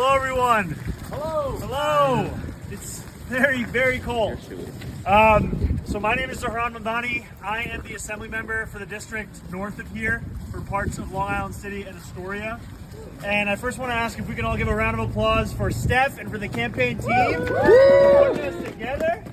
Hello, everyone. Hello. Hello. It's very, very cold. So my name is Zohran Mamdani. I am the assembly member for the district north of here for parts of Long Island City and Astoria. And I first want to ask if we can all give a round of applause for Steph and for the campaign team for putting us together.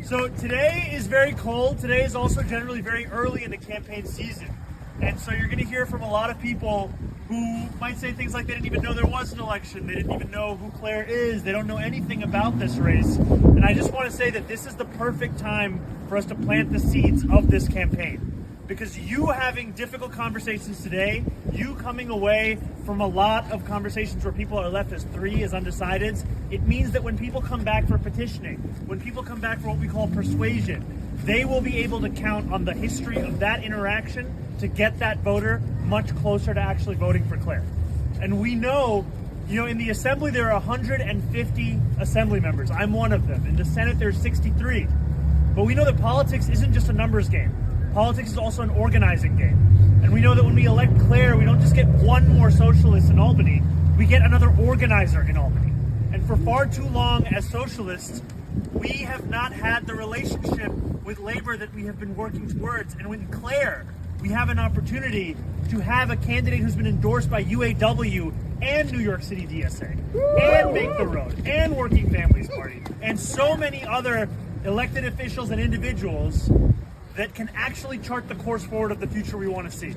So today is very cold. Today is also generally very early in the campaign season. And so you're going to hear from a lot of people who might say things like they didn't even know there was an election. They didn't even know who Claire is. They don't know anything about this race. And I just want to say that this is the perfect time for us to plant the seeds of this campaign. Because you having difficult conversations today, you coming away from a lot of conversations where people are left as three, as undecideds, it means that when people come back for petitioning, when people come back for what we call persuasion, they will be able to count on the history of that interaction to get that voter much closer to actually voting for Claire. And we know, in the assembly there are 150 assembly members. I'm one of them. In the Senate there's 63. But we know that politics isn't just a numbers game. Politics is also an organizing game. And we know that when we elect Claire, we don't just get one more socialist in Albany, we get another organizer in Albany. And for far too long as socialists, we have not had the relationship with labor that we have been working towards. And with Claire, we have an opportunity to have a candidate who's been endorsed by UAW and New York City DSA and Make the Road and Working Families Party and so many other elected officials and individuals that can actually chart the course forward of the future we want to see.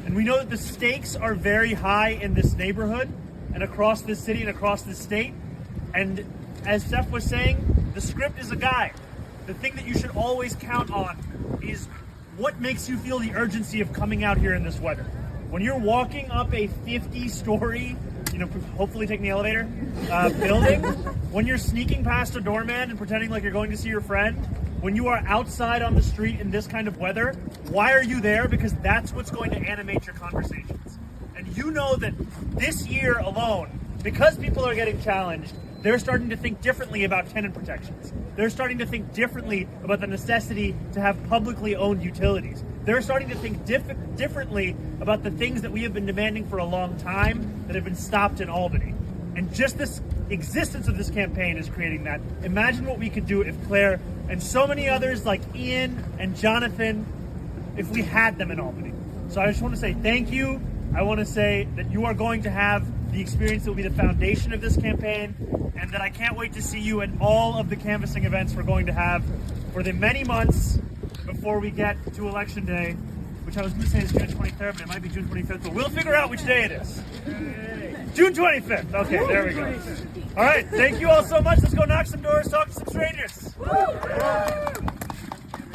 And we know that the stakes are very high in this neighborhood and across this city and across this state. And as Steph was saying, the script is a guide. The thing that you should always count on is what makes you feel the urgency of coming out here in this weather. When you're walking up a 50-story, hopefully taking the elevator, building, when you're sneaking past a doorman and pretending like you're going to see your friend, when you are outside on the street in this kind of weather, why are you there? Because that's what's going to animate your conversations. And you know that this year alone, because people are getting challenged, they're starting to think differently about tenant protections. They're starting to think differently about the necessity to have publicly owned utilities. They're starting to think differently about the things that we have been demanding for a long time that have been stopped in Albany. And just this existence of this campaign is creating that. Imagine what we could do if Claire and so many others like Ian and Jonathan, if we had them in Albany. So I just want to say thank you. I want to say that you are going to have the experience that will be the foundation of this campaign, and that I can't wait to see you at all of the canvassing events we're going to have for the many months before we get to Election Day, which I was going to say is June 23rd, but it might be June 25th, but we'll figure out which day it is. June 25th. Okay, there we go. All right, thank you all so much. Let's go knock some doors, talk to some strangers.